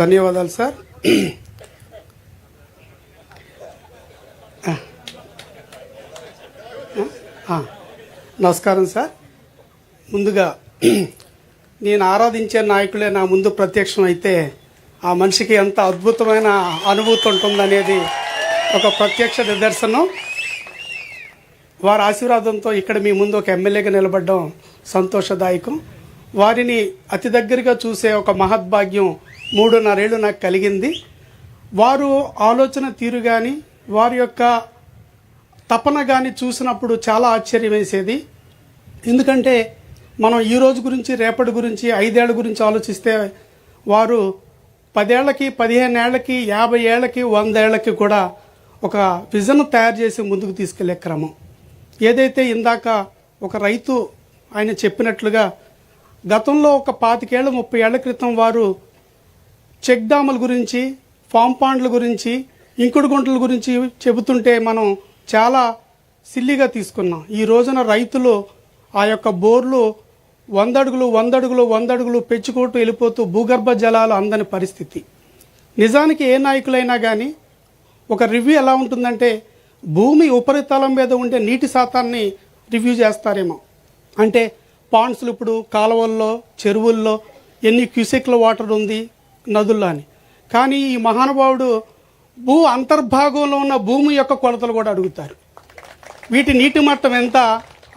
ధన్యవాదాలు సార్. నమస్కారం సార్. ముందుగా నేను ఆరాధించే నాయకులే నా ముందు ప్రత్యక్షం అయితే ఆ మనిషికి ఎంత అద్భుతమైన అనుభూతి ఉంటుందనేది ఒక ప్రత్యక్ష నిదర్శనం. వారి ఆశీర్వాదంతో ఇక్కడ మీ ముందు ఒక ఎమ్మెల్యేగా నిలబడడం సంతోషదాయకం. వారిని అతి దగ్గరగా చూసే ఒక మహద్భాగ్యం 3.5 ఏళ్ళు నాకు కలిగింది. వారు ఆలోచన తీరు కానీ వారి యొక్క తపన కానీ చూసినప్పుడు చాలా ఆశ్చర్యం వేసేది. ఎందుకంటే మనం ఈ రోజు గురించి, రేపటి గురించి, 5 ఏళ్ల గురించి ఆలోచిస్తే వారు 10 ఏళ్లకి, 15 ఏళ్లకి, 50 ఏళ్లకి, 100 ఏళ్లకి కూడా ఒక విజన్ తయారు చేసి ముందుకు తీసుకెళ్లే క్రమం. ఏదైతే ఇందాక ఒక రైతు ఆయన చెప్పినట్లుగా గతంలో ఒక 25 ఏళ్ళ 30 ఏళ్ల క్రితం వారు చెక్ డ్యాముల గురించి, ఫామ్ పాండ్ల గురించి, ఇంకుడు గుంటల గురించి చెబుతుంటే మనం చాలా సిల్లిగా తీసుకున్నాం. ఈ రోజున రైతులు ఆ యొక్క బోర్లు 100 అడుగులు 100 అడుగులు 100 అడుగులు పెంచుకుంటూ వెళ్ళిపోతూ భూగర్భ జలాలు అందని పరిస్థితి. నిజానికి ఏ నాయకులైనా కానీ ఒక రివ్యూ ఎలా ఉంటుందంటే భూమి ఉపరితలం మీద ఉండే నీటి శాతాన్ని రివ్యూ చేస్తారేమో. అంటే పాండ్స్లు ఇప్పుడు కాలువల్లో, చెరువుల్లో ఎన్ని క్యూసెక్ల వాటర్ ఉంది నదుల్లో అని. కానీ ఈ మహానుభావుడు భూ అంతర్భాగంలో ఉన్న భూమి యొక్క కొలతలు కూడా అడుగుతారు. వీటి నీటి మట్టం ఎంత,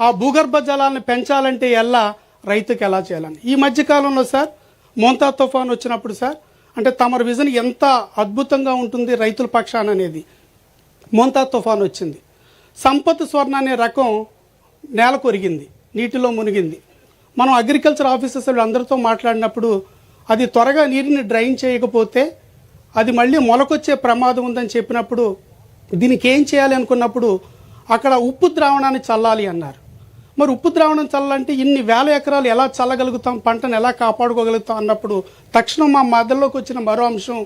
ఆ భూగర్భ జలాలను పెంచాలంటే ఎలా, రైతుకి ఎలా చేయాలని. ఈ మధ్యకాలంలో సార్ మోంతా తుఫాన్ వచ్చినప్పుడు సార్, అంటే తమరి విజన్ ఎంత అద్భుతంగా ఉంటుంది రైతుల పక్షాన అనేది. మోంతా తుఫాన్ వచ్చింది. సంపత్ స్వర్ణ అనే రకం నేల కొరిగింది, నీటిలో మునిగింది. మనం అగ్రికల్చర్ ఆఫీసర్స్ అందరితో మాట్లాడినప్పుడు అది త్వరగా నీరుని డ్రైన్ చేయకపోతే అది మళ్ళీ మొలకొచ్చే ప్రమాదం ఉందని చెప్పినప్పుడు దీనికి ఏం చేయాలి అనుకున్నప్పుడు అక్కడ ఉప్పు ద్రావణాన్ని చల్లాలి అన్నారు. మరి ఉప్పు ద్రావణం చల్లాలంటే ఇన్ని వేల ఎకరాలు ఎలా చల్లగలుగుతాం, పంటను ఎలా కాపాడుకోగలుగుతాం అన్నప్పుడు తక్షణం మా మెదడులోకి వచ్చిన మరో అంశం,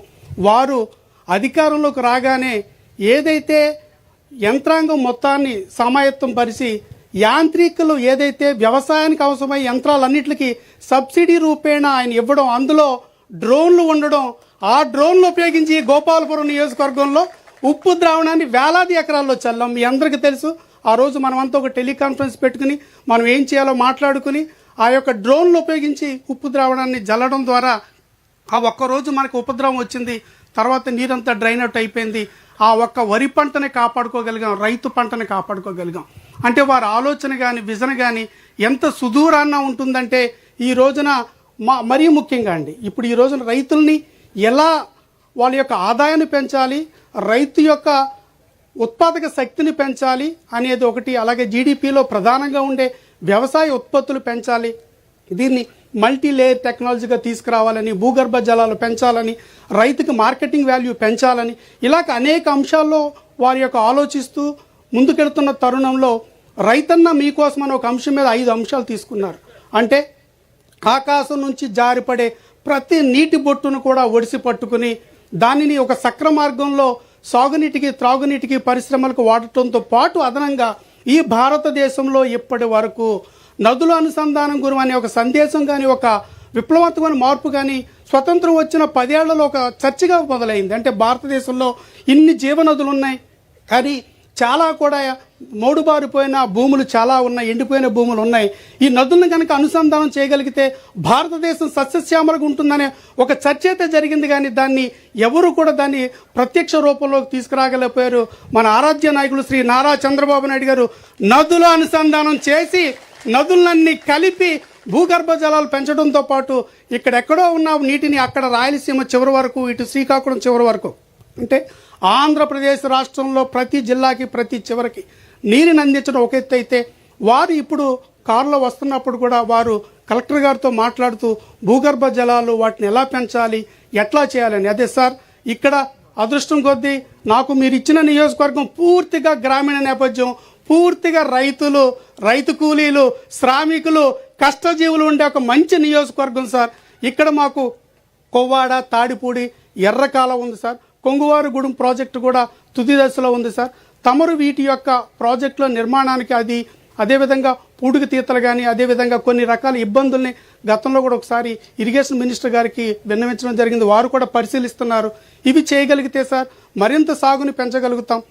వారు అధికారంలోకి రాగానే ఏదైతే యంత్రాంగం మొత్తాన్ని సమాయత్తం పరిచి యాంత్రికలు ఏదైతే వ్యవసాయానికి అవసరమయ్యే యంత్రాలన్నింటికి సబ్సిడీ రూపేణ ఆయన ఇవ్వడం, అందులో డ్రోన్లు ఉండడం, ఆ డ్రోన్లు ఉపయోగించి గోపాలపురం నియోజకవర్గంలో ఉప్పు ద్రావణాన్ని వేలాది ఎకరాల్లో చల్లాం. మీ అందరికీ తెలుసు. ఆ రోజు మనమంతా ఒక టెలికాన్ఫరెన్స్ పెట్టుకుని మనం ఏం చేయాలో మాట్లాడుకుని ఆ యొక్క డ్రోన్లు ఉపయోగించి ఉప్పు ద్రావణాన్ని జల్లడం ద్వారా ఆ ఒక్కరోజు మనకు ఉపద్రవం వచ్చింది. తర్వాత నీరంతా డ్రైన్ అవుట్ అయిపోయింది. ఆ ఒక్క వరి పంటని కాపాడుకోగలిగాం, రైతు పంటని కాపాడుకోగలిగాం. అంటే వారి ఆలోచన కానీ విజన్ కానీ ఎంత సుదూరాన్న ఉంటుందంటే ఈ రోజున మరీ ముఖ్యంగా అండి, ఇప్పుడు ఈ రోజున రైతుల్ని ఎలా వాళ్ళ యొక్క ఆదాయాన్ని పెంచాలి, రైతు యొక్క ఉత్పాదక శక్తిని పెంచాలి అనేది ఒకటి. అలాగే జీడిపిలో ప్రధానంగా ఉండే వ్యవసాయ ఉత్పత్తులు పెంచాలి, దీన్ని మల్టీ లేయర్ టెక్నాలజీగా తీసుకురావాలని, భూగర్భ జలాలు పెంచాలని, రైతుకి మార్కెటింగ్ వాల్యూ పెంచాలని, ఇలాగ అనేక అంశాల్లో వారి యొక్క ఆలోచిస్తూ ముందుకెళ్తున్న తరుణంలో రైతన్న మీకోసం అని ఒక అంశం మీద 5 అంశాలు తీసుకున్నారు. అంటే ఆకాశం నుంచి జారిపడే ప్రతి నీటి బొట్టును కూడా ఒడిసి పట్టుకుని దానిని ఒక సక్ర మార్గంలో సాగునీటికి, త్రాగునీటికి, పరిశ్రమలకు వాడటంతో పాటు అదనంగా ఈ భారతదేశంలో ఇప్పటి వరకు నదుల అనుసంధానం గురం అనే ఒక సందేశం కానీ, ఒక విప్లవాత్మకమైన మార్పు కానీ స్వతంత్రం వచ్చిన 10 ఏళ్లలో ఒక చర్చగా మొదలైంది. అంటే భారతదేశంలో ఇన్ని జీవనదులు ఉన్నాయి కానీ చాలా కూడా మోడుబారిపోయిన భూములు చాలా ఉన్నాయి, ఎండిపోయిన భూములు ఉన్నాయి. ఈ నదులను కనుక అనుసంధానం చేయగలిగితే భారతదేశం సస్యశ్యామలుగా ఉంటుందనే ఒక చర్చ అయితే జరిగింది. కానీ దాన్ని ఎవరు కూడా దాన్ని ప్రత్యక్ష రూపంలోకి తీసుకురాగలిగిపోయారు. మన ఆరాధ్య నాయకులు శ్రీ నారా చంద్రబాబు నాయుడు గారు నదుల అనుసంధానం చేసి నదులన్నీ కలిపి భూగర్భ జలాలు పెంచడంతో పాటు ఇక్కడెక్కడో ఉన్న నీటిని అక్కడ రాయలసీమ చివరి వరకు, ఇటు శ్రీకాకుళం చివరి వరకు, అంటే ఆంధ్రప్రదేశ్ రాష్ట్రంలో ప్రతి జిల్లాకి, ప్రతి చివరికి నీరుని అందించడం ఒక ఎత్తు అయితే, వారు ఇప్పుడు కారులో వస్తున్నప్పుడు కూడా వారు కలెక్టర్ గారితో మాట్లాడుతూ భూగర్భ జలాలు వాటిని ఎలా పెంచాలి, ఎట్లా చేయాలని. అదే సార్, ఇక్కడ అదృష్టం కొద్దీ నాకు మీరు ఇచ్చిన నియోజకవర్గం పూర్తిగా గ్రామీణ నేపథ్యం, పూర్తిగా రైతులు, రైతు కూలీలు, శ్రామికులు, కష్టజీవులు ఉండే ఒక మంచి నియోజకవర్గం సార్. ఇక్కడ మాకు కొవ్వాడ, తాడిపూడి, ఎర్రకాల ఉంది సార్. కొంగువారిగూడెం ప్రాజెక్టు కూడా తుది దశలో ఉంది సార్. తమరు వీటి యొక్క ప్రాజెక్టుల నిర్మాణానికి అదేవిధంగా పూడికి తీతలు కానీ, అదేవిధంగా కొన్ని రకాల ఇబ్బందుల్ని గతంలో కూడా ఒకసారి ఇరిగేషన్ మినిస్టర్ గారికి విన్నవించడం జరిగింది, వారు కూడా పరిశీలిస్తున్నారు. ఇవి చేయగలిగితే సార్ మరింత సాగుని పెంచగలుగుతాం.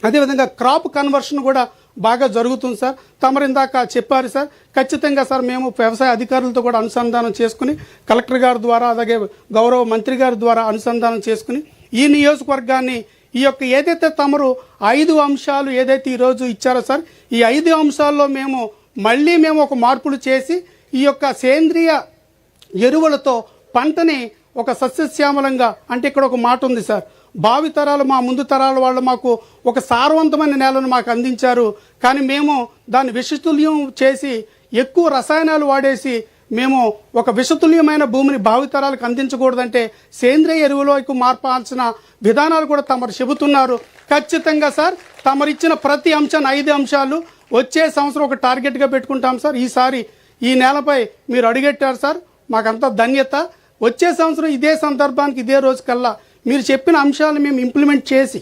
అదేవిధంగా క్రాప్ కన్వర్షన్ కూడా బాగా జరుగుతుంది సార్. తమరు ఇందాక చెప్పారు సార్, ఖచ్చితంగా సార్ మేము వ్యవసాయ అధికారులతో కూడా అనుసంధానం చేసుకుని కలెక్టర్ గారి ద్వారా అలాగే గౌరవ మంత్రి గారి ద్వారా అనుసంధానం చేసుకుని ఈ నియోజకవర్గాన్ని ఈ యొక్క ఏదైతే తమరు 5 అంశాలు ఏదైతే ఈరోజు ఇచ్చారో సార్, ఈ 5 అంశాల్లో మేము ఒక మార్పులు చేసి ఈ యొక్క సేంద్రియ ఎరువులతో పంటని ఒక సస్యశ్యామలంగా, అంటే ఇక్కడ ఒక మాట ఉంది సార్, భావితరాలు మా ముందు తరాల వాళ్ళు మాకు ఒక సారవంతమైన నేలను మాకు అందించారు, కానీ మేము దాన్ని విషతుల్యం చేసి ఎక్కువ రసాయనాలు వాడేసి మేము ఒక విషతుల్యమైన భూమిని భావితరాలకు అందించకూడదంటే సేంద్రియ ఎరువులోకి మార్పాల్సిన విధానాలు కూడా తమరు చెబుతున్నారు. ఖచ్చితంగా సార్ తమరిచ్చిన ప్రతి అంశాన్ని 5 అంశాలు వచ్చే సంవత్సరం ఒక టార్గెట్గా పెట్టుకుంటాం సార్. ఈసారి ఈ నేలపై మీరు అడుగెట్టారు సార్, మాకంతా ధన్యత. వచ్చే సంవత్సరం ఇదే సందర్భానికి ఇదే రోజు కల్లా మీరు చెప్పిన అంశాలను మేము ఇంప్లిమెంట్ చేసి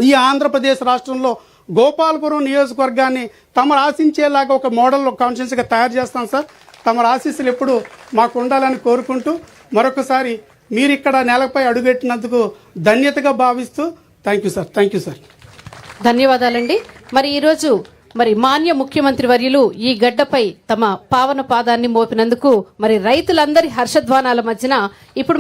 ఈ ఆంధ్రప్రదేశ్ రాష్ట్రంలో గోపాలపురం నియోజకవర్గాన్ని తమరు ఆశించేలాగా ఒక మోడల్ కాన్స్టిట్యున్సీగా తయారు చేస్తాం సార్. తమర ఆశీస్సులు ఎప్పుడు మాకు ఉండాలని కోరుకుంటూ మరొకసారి మీరు ఇక్కడ నేలపై అడుగెట్టినందుకు ధన్యతగా భావిస్తూ థ్యాంక్ యూ సార్. ధన్యవాదాలండి. మరి ఈరోజు మాన్య ముఖ్యమంత్రి వర్యులు ఈ గడ్డపై తమ పావన పాదాన్ని మోపినందుకు రైతులందరి హర్షధ్వానాల మధ్యన ఇప్పుడు